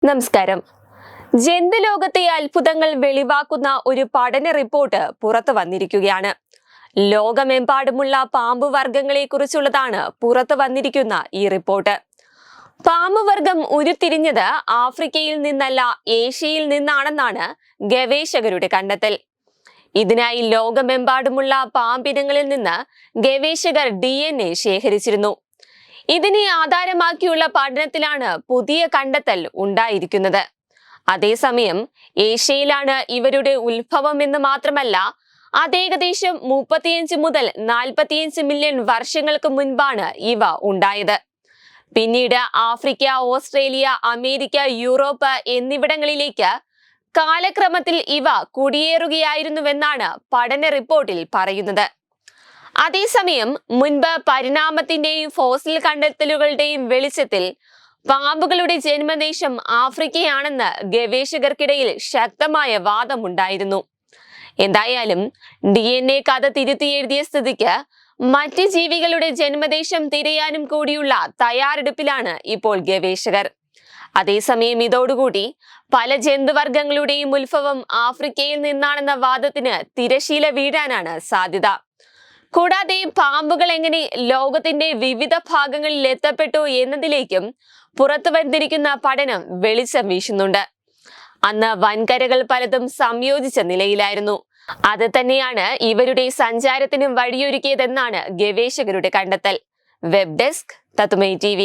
നമസ്കാരം. ജന്തുലോകത്തെ അത്ഭുതങ്ങൾ വെളിവാക്കുന്ന ഒരു പഠന റിപ്പോർട്ട് പുറത്തു വന്നിരിക്കുകയാണ്. ലോകമെമ്പാടുമുള്ള പാമ്പ് വർഗങ്ങളെ കുറിച്ചുള്ളതാണ് പുറത്തു വന്നിരിക്കുന്ന ഈ റിപ്പോർട്ട്. പാമ്പ് വർഗം ഉരുത്തിരിഞ്ഞത് ആഫ്രിക്കയിൽ നിന്നല്ല, ഏഷ്യയിൽ നിന്നാണെന്നാണ് ഗവേഷകരുടെ കണ്ടെത്തൽ. ഇതിനായി ലോകമെമ്പാടുമുള്ള പാമ്പിനങ്ങളിൽ നിന്ന് ഗവേഷകർ DNA ശേഖരിച്ചിരുന്നു. ഇതിനെ ആധാരമാക്കിയുള്ള പഠനത്തിലാണ് പുതിയ കണ്ടെത്തൽ ഉണ്ടായിരിക്കുന്നത്. അതേസമയം ഏഷ്യയിലാണ് ഇവരുടെ ഉത്ഭവം എന്ന് മാത്രമല്ല, അത് ഏകദേശം 35 മുതൽ 45 മില്യൺ വർഷങ്ങൾക്ക് മുൻപാണ് ഇവ ഉണ്ടായത്. പിന്നീട് ആഫ്രിക്ക, ഓസ്ട്രേലിയ, അമേരിക്ക, യൂറോപ്പ് എന്നിവിടങ്ങളിലേക്ക് കാലക്രമത്തിൽ ഇവ കുടിയേറുകയായിരുന്നുവെന്നാണ് പഠന റിപ്പോർട്ടിൽ പറയുന്നത്. അതേസമയം മുൻപ് പരിണാമത്തിന്റെയും ഫോസിൽ കണ്ടെത്തലുകളുടെയും വെളിച്ചത്തിൽ പാമ്പുകളുടെ ജന്മദേശം ആഫ്രിക്കയാണെന്ന് ഗവേഷകർക്കിടയിൽ ശക്തമായ വാദമുണ്ടായിരുന്നു. എന്തായാലും DNA കഥ തിരുത്തിയെഴുതിയ സ്ഥിതിക്ക് മറ്റ് ജീവികളുടെ ജന്മദേശം തിരയാനും കൂടിയുള്ള തയ്യാറെടുപ്പിലാണ് ഇപ്പോൾ ഗവേഷകർ. അതേസമയം ഇതോടുകൂടി പല ജന്തുവർഗങ്ങളുടെയും ഉത്ഭവം ആഫ്രിക്കയിൽ നിന്നാണെന്ന വാദത്തിന് തിരശീല വീഴാനാണ് സാധ്യത. കൂടാതെ പാമ്പുകൾ എങ്ങനെ ലോകത്തിന്റെ വിവിധ ഭാഗങ്ങളിൽ എത്തപ്പെട്ടു എന്നതിലേക്കും പുറത്തു വന്നിരിക്കുന്ന പഠനം വെളിച്ചം വീശുന്നുണ്ട്. അന്ന് വൻകരകൾ പലതും സംയോജിച്ച നിലയിലായിരുന്നു. അത് തന്നെയാണ് ഇവരുടെ സഞ്ചാരത്തിനും വഴിയൊരുക്കിയതെന്നാണ് ഗവേഷകരുടെ കണ്ടെത്തൽ. വെബ് ഡെസ്ക് തത്തുമൈ TV.